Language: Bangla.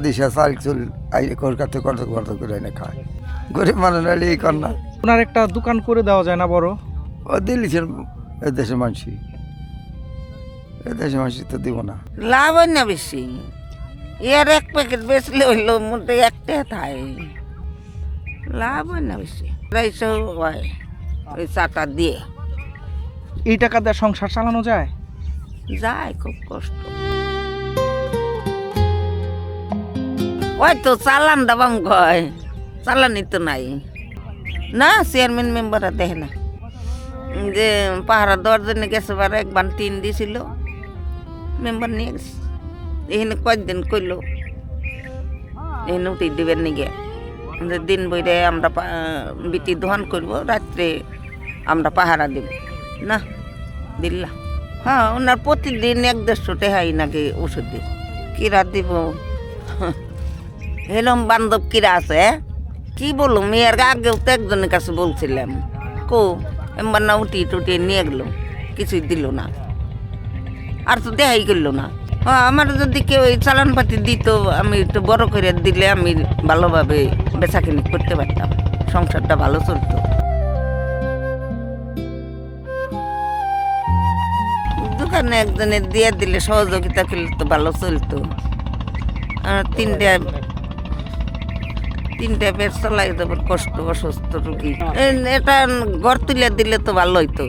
দিশা চাল চুল আইলে কলকাতা কত কত করে এনে খায় গরিব মানুষ নাইলে এই কর না ওনার একটা দোকান করে দেওয়া যায় না বড়? ও দিলিছেন এদেশের মানুষই এদেশের মানুষ তো দিব না লাভ হয় না বেশি এর এক প্যাকেট বেচলে হইলো মোটে একটা থাই লাভ হয় না বেশি রাইসও হয় ওই চাটা দিয়ে এই টাকা দিয়ে সংসার চালানো যায়? যায় খুব কষ্ট ওই তো চালান দাবাং কয় চালানি তো নাই না চেয়ারম্যান মেম্বাররা দেখে না যে পাহারা দেওয়ার জন্য গেছে বার একবার টিন দিয়েছিল মেম্বার নিয়ে গেছে এখানে কয়েকদিন করলো এখানে উঠে দিবেন নিগে দিন বইরে আমরা বিটি দোহান করবো রাত্রে আমরা পাহারা দিব না দিল্লা হ্যাঁ ওনার প্রতিদিন 150 টাকাই নাকি ওষুধ দিব কিরা দিব এরম বান্ধব কিরা আছে কি বলুম এর আগেও তো একজনের কাছে বলছিলাম কো এবার না উঠি টুটি নিয়ে গেল কিছুই দিল না আর তো দেখাই করলো না হ্যাঁ আমার যদি কেউ এই চালান পাতি দিত আমি একটু বড় করে দিলে আমি ভালোভাবে বেচাকিনি করতে পারতাম সংসারটা ভালো চলতো দোকানে একজনের দিয়ে দিলে সহযোগিতা করলে তো ভালো চলতো আর তিনটা পেট চালাই দেবার কষ্ট অসুস্থ রুগী এটা ঘর তুলে দিলে তো ভালো হইতো।